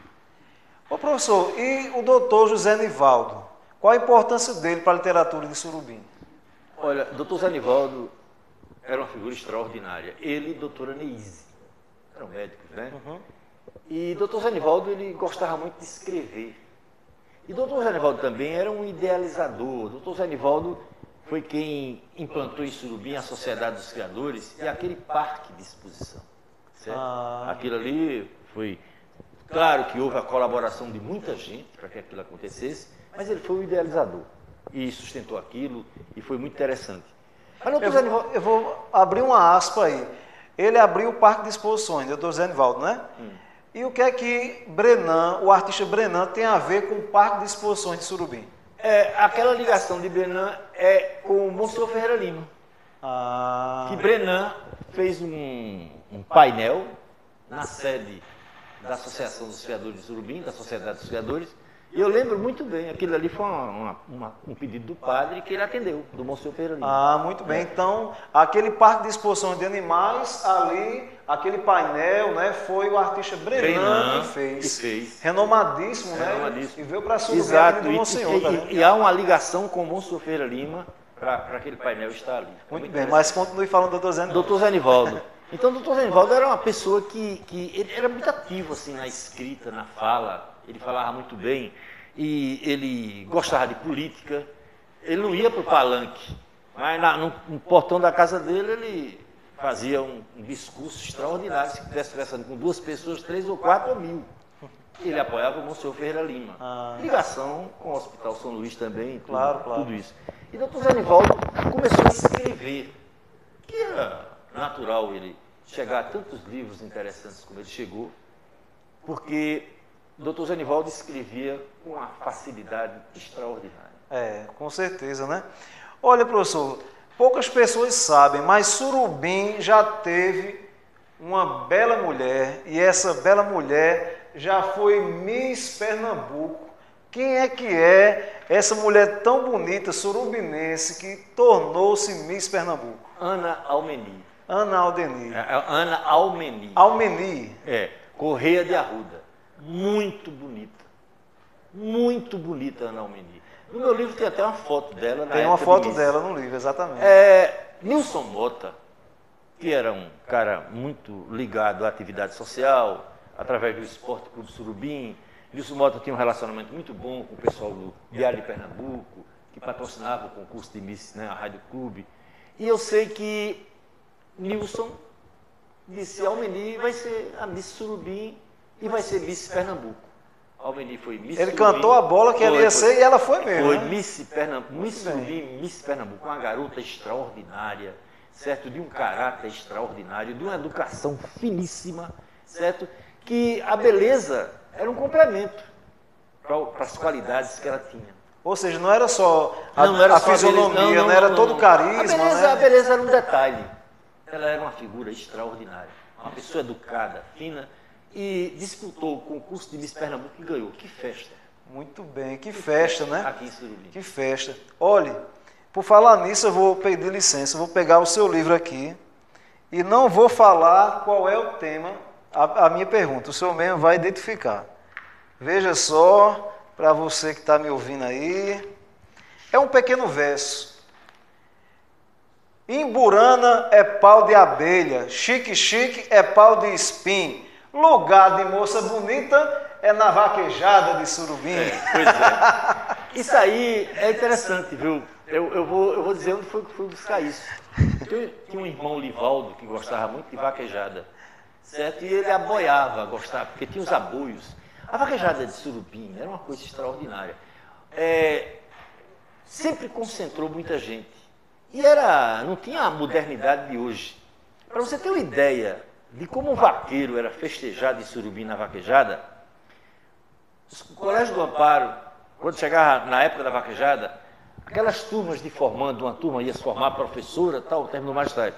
Ô professor, e o doutor José Nivaldo? Qual a importância dele para a literatura de Surubim? Olha, doutor José Nivaldo era uma figura extraordinária. Ele e doutora Neise eram médicos, né? Uhum. E doutor José Nivaldo, ele gostava muito de escrever. E doutor José Nivaldo também era um idealizador. Doutor José Nivaldo foi quem implantou em Surubim a Sociedade dos Criadores e aquele parque de exposição. Certo? Aquilo ali foi... Claro que houve a colaboração de muita gente para que aquilo acontecesse, mas ele foi o idealizador e sustentou aquilo e foi muito interessante. Eu vou abrir uma aspa aí. Ele abriu o parque de exposições, doutor Zé Nivaldo, né? E o que é que o artista Brenan tem a ver com o parque de exposições de Surubim? Aquela ligação de Brenan é com o Monsenhor Ferreira Lima. Que Brenan fez um painel na sede da Associação dos Criadores de Surubim, da Sociedade dos Criadores, e eu lembro muito bem, aquilo ali foi um pedido do padre que ele atendeu, do Monsenhor Ferreira Lima. Muito bem. Então, aquele parque de exposição de animais, ali, aquele painel, né, foi o artista Brenan que fez. Renomadíssimo, né? E veio para Surubim. Exato. Do Monsenhor. E há uma ligação com o Monsenhor Ferreira Lima para aquele painel estar ali. Muito bem, mas continue falando do doutor Zé Nivaldo. Doutor Zé Nivaldo. Então, o doutor Zé Nivaldo era uma pessoa que ele era muito ativo assim, na escrita, na fala. Ele falava muito bem e ele gostava de política. Ele não ia para o palanque, mas no portão da casa dele ele fazia um discurso extraordinário. Se estivesse conversando com 2 pessoas, 3 ou 4 ou 1000. Ele apoiava o Monsenhor Ferreira Lima. Ligação com o Hospital São Luís também, tudo isso. E o doutor Zé Nivaldo começou a escrever, que era natural ele chegar a tantos livros interessantes como ele chegou, porque o doutor Zé Nivaldo escrevia com uma facilidade extraordinária. Com certeza, né? Olha, professor, poucas pessoas sabem, mas Surubim já teve uma bela mulher, e essa bela mulher já foi Miss Pernambuco. Quem é essa mulher tão bonita, surubinense, que tornou-se Miss Pernambuco? Ana Almeni. Ana Aldeni. Ana Almeni. Almeni. Correia de Arruda. Muito bonita. Muito bonita, Ana Almeni. No meu livro tem até uma foto dela. Tem uma foto dela no livro, exatamente. Nilson Mota, que era um cara muito ligado à atividade social, através do Esporte Clube Surubim, Nilson Mota tinha um relacionamento muito bom com o pessoal do Diário de Pernambuco, que patrocinava o concurso de Miss, né, a Rádio Clube. E eu sei que Nilson disse: Almeni vai ser a Miss Surubim e vai ser Miss Pernambuco. Almeni foi Miss Ele Surubim, cantou a bola que ela ia ser e ela foi mesmo. Foi né? Miss Pernambuco, Miss Surubim, Miss Pernambuco, uma garota extraordinária, certo? De um caráter extraordinário, de uma educação finíssima, certo? Que a beleza era um complemento para as qualidades que ela tinha. Ou seja, não era só Não era a só fisionomia, não era todo o carisma. A beleza era um detalhe. Ela era uma figura extraordinária, uma pessoa educada, fina, e disputou o concurso de Miss Pernambuco e ganhou. Que festa! Muito bem, que festa, né? Aqui em Surubim. Que festa. Olhe, por falar nisso, eu vou pedir licença, eu vou pegar o seu livro aqui e não vou falar qual é o tema, a minha pergunta, o senhor mesmo vai identificar. Veja só, para você que está me ouvindo aí, é um pequeno verso. Imburana é pau de abelha, chique-chique é pau de espinho, lugar de moça bonita é na vaquejada de Surubim. Pois é. Isso aí é interessante, viu? Eu vou dizer onde foi que fui buscar isso. Tinha um irmão, Livaldo, que gostava muito de vaquejada, certo? E ele aboiava, gostava, porque tinha os aboios. A vaquejada de Surubim era uma coisa extraordinária. Sempre concentrou muita gente. E não tinha a modernidade de hoje. Para você ter uma ideia de como o vaqueiro era festejado em Surubim na vaquejada, o Colégio do Amparo, quando chegava na época da vaquejada, aquelas turmas de formando, uma turma ia se formar professora, tal, terminou mais tarde,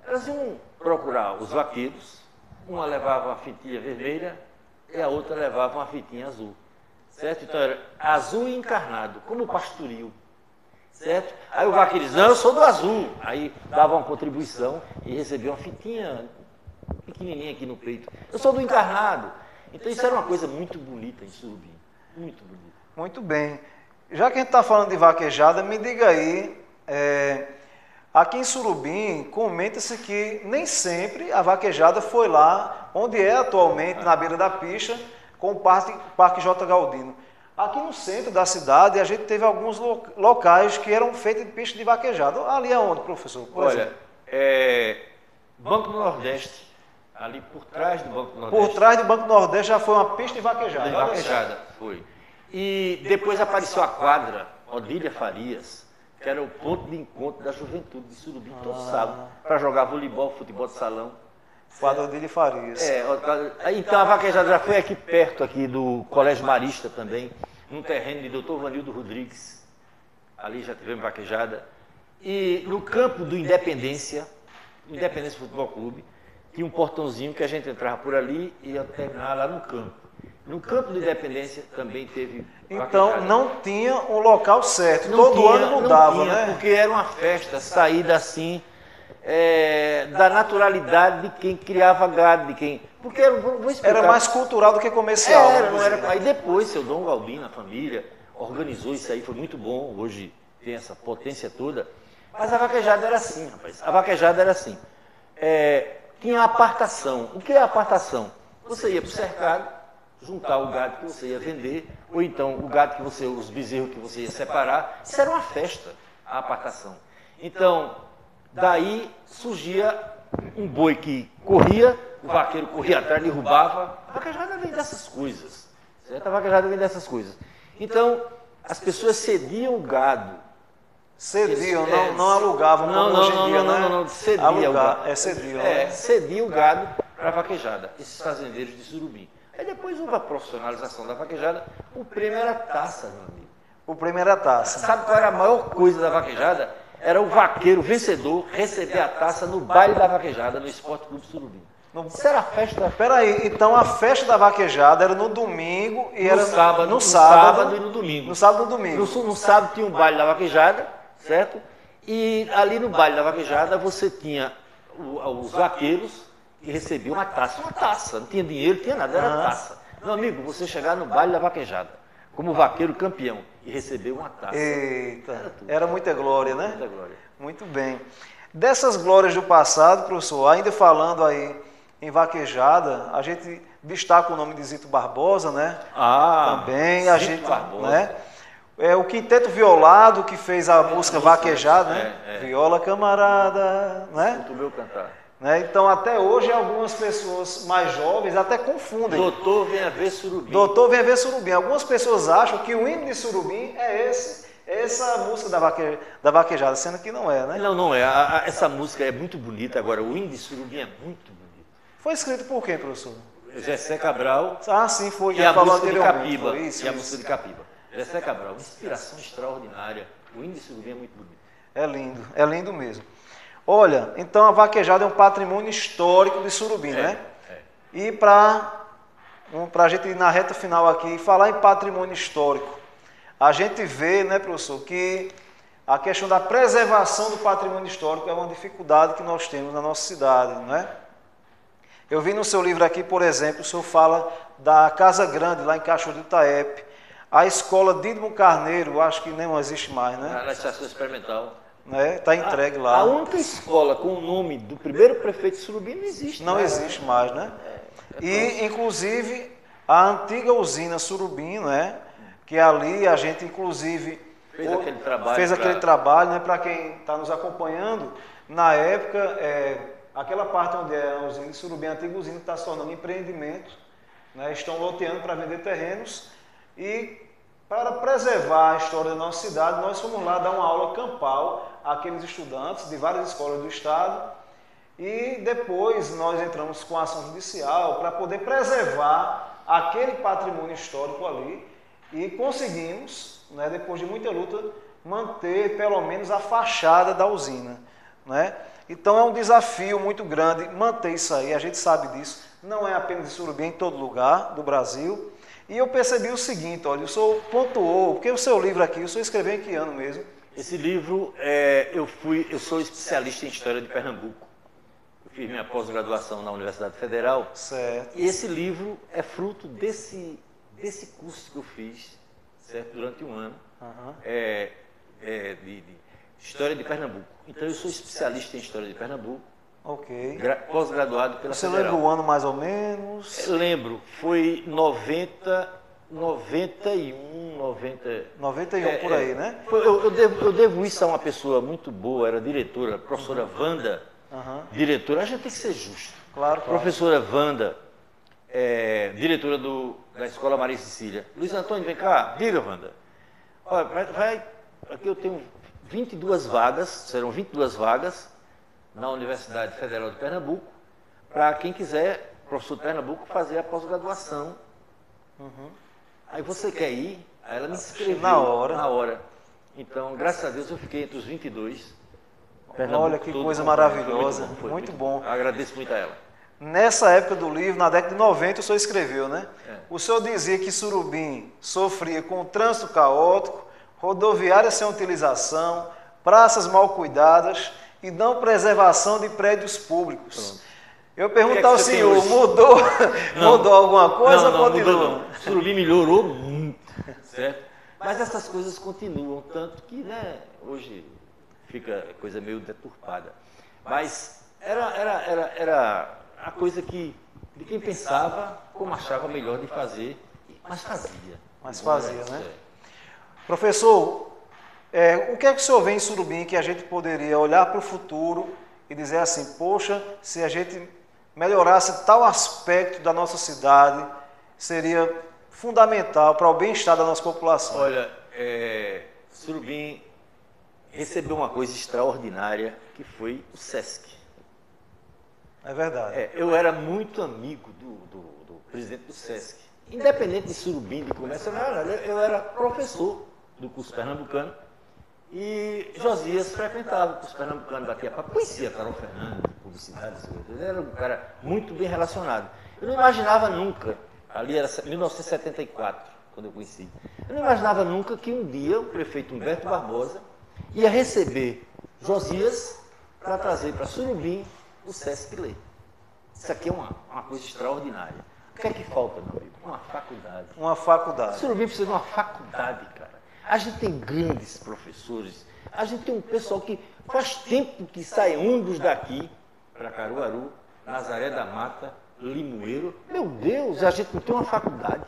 elas iam procurar os vaqueiros, uma levava uma fitinha vermelha e a outra levava uma fitinha azul, certo? Então era azul e encarnado, como o pastoril, certo? Aí o vaqueiro dizia: não, eu sou do azul. Aí dava uma contribuição e recebia uma fitinha pequenininha aqui no peito. Eu sou do encarnado. Então isso era uma coisa muito bonita em Surubim, muito bonita. Muito bem. Já que a gente está falando de vaquejada, me diga aí, aqui em Surubim, comenta-se que nem sempre a vaquejada foi lá onde é atualmente, na beira da pista, com o Parque J. Galdino. Aqui no centro da cidade, a gente teve alguns locais que eram feitos de pista de vaquejada. Ali é onde, professor? Olha, Banco do Nordeste, ali por trás do Banco do Nordeste. Por trás do Banco do Nordeste já foi uma pista de vaquejada. De vaquejada, foi. E depois apareceu a quadra Odília Farias, que era o ponto de encontro da juventude de Surubim, todo sábado, para jogar voleibol, futebol de salão. Quadra Odília Farias. Então a vaquejada já foi aqui perto aqui do Colégio Marista também, num terreno de Dr. Vanildo Rodrigues. Ali já tivemos vaquejada. E no campo do Independência Futebol Clube, tinha um portãozinho que a gente entrava por ali e ia terminar lá no campo. No campo do Independência também teve Então vaquejada. não tinha um local certo, todo ano mudava, né? Porque era uma festa saída assim, da naturalidade de quem criava gado, de quem... Porque vou explicar. Era mais cultural do que comercial. Não era. Aí depois, seu Dom Galdino, a família, organizou isso aí, foi muito bom. Hoje tem essa potência toda. Mas a vaquejada era assim, rapaz. A vaquejada era assim. Tinha a apartação. O que é a apartação? Você ia para o cercado, juntar o gado que você ia vender, ou então o gado os bezerros que você ia separar. Isso era uma festa, a apartação. Então, daí surgia um boi que corria, o vaqueiro corria atrás, derrubava. A vaquejada vem dessas coisas, certo? A vaquejada vem dessas coisas. Então, as pessoas cediam o gado. Cediam, não alugavam como hoje em dia, né? Não, cedia o gado. Cediam. Cedia o gado para a vaquejada, esses fazendeiros de Surubim. Aí depois houve a profissionalização da vaquejada, o prêmio era taça, meu amigo. O prêmio era taça. Sabe qual era a maior coisa da vaquejada? Era o vaqueiro vencedor receber a taça no baile da vaquejada, no Esporte Clube Surubim. Isso era a festa. Peraí, então a festa da vaquejada era no domingo e era no sábado e no domingo. No sábado e no domingo. No sábado tinha um baile da vaquejada, certo? E ali no baile da vaquejada você tinha os vaqueiros que recebiam uma taça. Não tinha dinheiro, não tinha nada, era taça. Meu amigo, você chegar no baile da vaquejada, como vaqueiro campeão, e receber uma taça. Eita, era muita glória, né? Muita glória. Muito bem. Dessas glórias do passado, professor, ainda falando aí em vaquejada, a gente destaca o nome de Zito Barbosa, né? Também a Zito gente, Barbosa. né? O Quinteto Violado, que fez a música Vaquejada, né? Viola Camarada, né? Escuta o meu cantar. Né? Então, até hoje, algumas pessoas mais jovens até confundem. Doutor Venha Ver Surubim. Doutor Venha Ver Surubim. Algumas pessoas acham que o hino de Surubim é essa música da vaquejada, sendo que não é, né? Não é. Essa música é muito bonita. Agora, o hino de Surubim é muito bonito. Foi escrito por quem, professor? Gessé Cabral. Ah, sim, foi. E a música de anteriormente. Capiba. Isso, e a música de Capiba. Gessé Cabral. Inspiração extraordinária. O hino de Surubim é muito bonito. É lindo mesmo. Olha, então a vaquejada é um patrimônio histórico de Surubim, né? E para a gente ir na reta final aqui, falar em patrimônio histórico, a gente vê, né, professor, que a questão da preservação do patrimônio histórico é uma dificuldade que nós temos na nossa cidade, né? Eu vi no seu livro aqui, por exemplo, o senhor fala da Casa Grande, lá em Cachoeiro do Itaepe, a escola Dídimo Carneiro, acho que nem existe mais, né? Na estação experimental. Está entregue lá. A única escola com o nome do primeiro prefeito de Surubim não existe. Não existe mais, né? E, inclusive, a antiga usina Surubim, né? Que ali a gente, inclusive, fez aquele trabalho, né? Para quem está nos acompanhando, na época, aquela parte onde é a usina de Surubim, a antiga usina, está se tornando empreendimento, né? Estão loteando para vender terrenos e, para preservar a história da nossa cidade, nós fomos lá dar uma aula campal àqueles estudantes de várias escolas do estado e depois nós entramos com a ação judicial para poder preservar aquele patrimônio histórico ali e conseguimos, né, depois de muita luta, manter pelo menos a fachada da usina, né? Então é um desafio muito grande manter isso aí, a gente sabe disso, não é apenas em Surubim, em todo lugar do Brasil. E eu percebi o seguinte, olha, o senhor pontuou, porque o seu livro aqui, o senhor escreveu em que ano mesmo? Esse livro, eu sou especialista em História de Pernambuco. Eu fiz minha pós-graduação na Universidade Federal. Certo. E esse livro é fruto desse curso que eu fiz, certo? Durante um ano, de História de Pernambuco. Então, eu sou especialista em História de Pernambuco. Ok. Pós-graduado pela Você Federal. lembra o ano mais ou menos? Eu lembro, foi 91, 91 por aí, né? Eu devo isso a uma pessoa muito boa, era diretora, a professora Wanda, diretora, a gente tem que ser justo. Claro. Professora Wanda, diretora da Escola Maria Cecília. Luiz Antônio, vem cá, diga, Wanda. Olha, aqui eu tenho 22 vagas, serão 22 vagas na Universidade Federal de Pernambuco, para quem quiser, professor de Pernambuco, fazer a pós-graduação. Aí você quer ir? Aí ela me inscreveu na hora. Então, graças a Deus, eu fiquei entre os 22. Olha que coisa maravilhosa, muito bom. Agradeço muito a ela. Nessa época do livro, na década de 90, o senhor escreveu, né? O senhor dizia que Surubim sofria com o trânsito caótico, rodoviária sem utilização, praças mal cuidadas e não preservação de prédios públicos. Pronto. Eu pergunto ao senhor, mudou alguma coisa ou continua? Mudou, não. Surubim melhorou muito, certo? Mas essas coisas continuam, tanto que, né, hoje fica coisa meio deturpada. Mas era a coisa de quem pensava como achava melhor de fazer, mas fazia. Né? Professor, o que é que o senhor vê em Surubim que a gente poderia olhar para o futuro e dizer assim, poxa, se a gente melhorasse tal aspecto da nossa cidade, seria fundamental para o bem-estar da nossa população? Olha, Surubim recebeu uma coisa extraordinária, que foi o SESC. É verdade. Eu era muito amigo do presidente do SESC. Independente de Surubim, de comércio, eu era professor do curso pernambucano. E Josias frequentava o curso pernambucano, batia papo, conhecia Carol Fernandes, publicidade, ele era um cara muito bem relacionado. Eu não imaginava nunca, ali era 1974, quando eu conheci, eu não imaginava nunca que um dia o prefeito Humberto Barbosa ia receber Josias para trazer para Surubim o SESC Lei. Isso aqui é uma coisa extraordinária. O que é que falta, meu amigo? Uma faculdade. Uma faculdade. Surubim precisa de uma faculdade, cara. A gente tem grandes professores, a gente tem um pessoal que faz tempo que sai ônibus daqui para Caruaru, Nazaré da Mata, Limoeiro. Meu Deus, a gente não tem uma faculdade.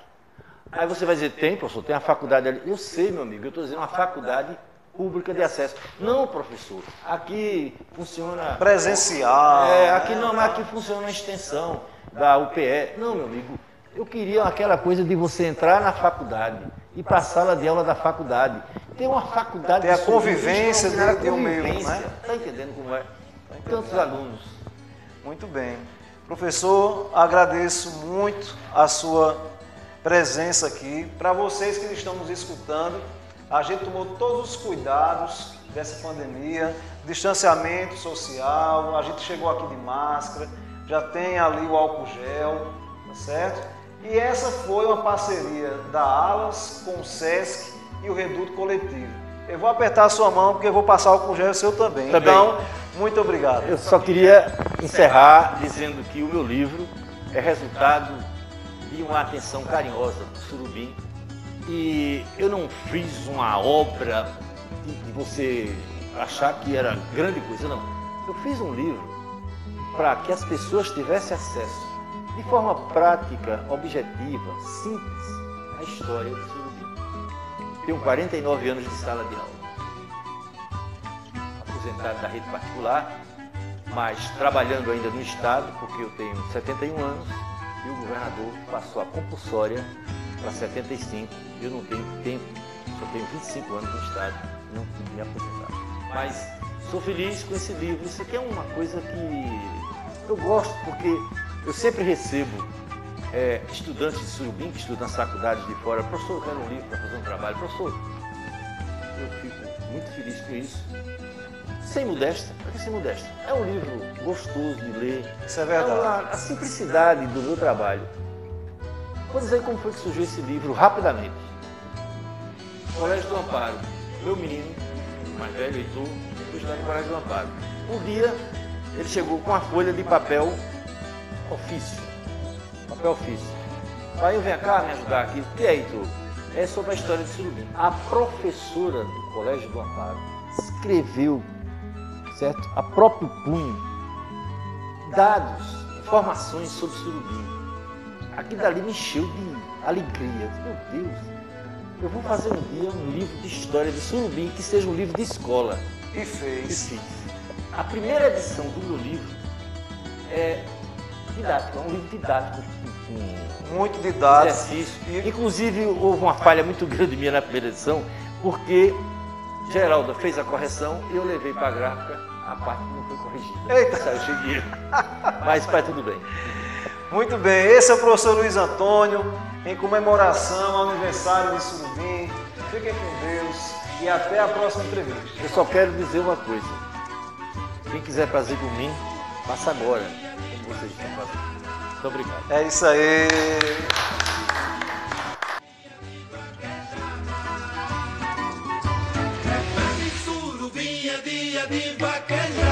Aí você vai dizer, tem, professor, tem uma faculdade ali. Eu sei, meu amigo, eu estou dizendo uma faculdade pública de acesso. Não, professor, aqui funciona... Presencial. Aqui não, mas aqui funciona a extensão da UPE. Não, meu amigo, eu queria aquela coisa de você entrar na faculdade, ir para a sala de aula da faculdade. Tem uma faculdade... Tem a convivência de um meio, né? Está entendendo como é? Tantos alunos. Muito bem. Professor, agradeço muito a sua presença aqui. Para vocês que estão nos escutando, a gente tomou todos os cuidados dessa pandemia, distanciamento social, a gente chegou aqui de máscara, já tem ali o álcool gel, tá certo? E essa foi uma parceria da Alas com o SESC e o Reduto Coletivo. Eu vou apertar a sua mão porque eu vou passar o álcool gel seu também. Então, muito obrigado. Eu só queria encerrar dizendo que o meu livro é resultado de uma atenção carinhosa do Surubim. E eu não fiz uma obra de você achar que era grande coisa, não. Eu fiz um livro para que as pessoas tivessem acesso, de forma prática, objetiva, simples, à história do Surubim. Tenho 49 anos de sala de aula. Aposentado da rede particular, mas trabalhando ainda no Estado, porque eu tenho 71 anos e o governador passou a compulsória para 75. Eu não tenho tempo, só tenho 25 anos no Estado, não pude me aposentar. Mas sou feliz com esse livro. Isso aqui é uma coisa que eu gosto, porque eu sempre recebo estudantes de Surubim que estudam nas faculdades de fora. Professor, eu quero um livro para fazer um trabalho. Professor, eu fico muito feliz com isso. Sem modéstia, por que sem modéstia? É um livro gostoso de ler. Isso é verdade. A simplicidade do meu trabalho. Vou dizer como foi que surgiu esse livro rapidamente. Colégio do Amparo. Meu menino, mais velho, Heitor, foi estudar no Colégio do Amparo. Um dia, ele chegou com uma folha de papel ofício. Papel ofício. Aí vem cá me ajudar aqui. O que é, Heitor? É sobre a história de Surubim. A professora do Colégio do Amparo escreveu, certo? A próprio punho, dados, informações sobre Surubim. Aquilo dali me encheu de alegria. Meu Deus, eu vou fazer um dia um livro de história de Surubim que seja um livro de escola. E fez. A primeira edição do meu livro é didático, é um livro didático. Muito didático. Exercício. Inclusive, houve uma falha muito grande minha na primeira edição, porque Geralda fez a correção e eu levei para a gráfica a parte que não foi corrigida. Eita! Saiu cheio de erro. Mas vai tudo bem. Muito bem, esse é o professor Luiz Antônio, em comemoração ao aniversário de Surubim. Fiquem com Deus e até a próxima entrevista. Eu só quero dizer uma coisa. Quem quiser fazer por mim, faça agora, como vocês estão fazendo. Muito obrigado. É isso aí. Surubim é dia de vaquejada.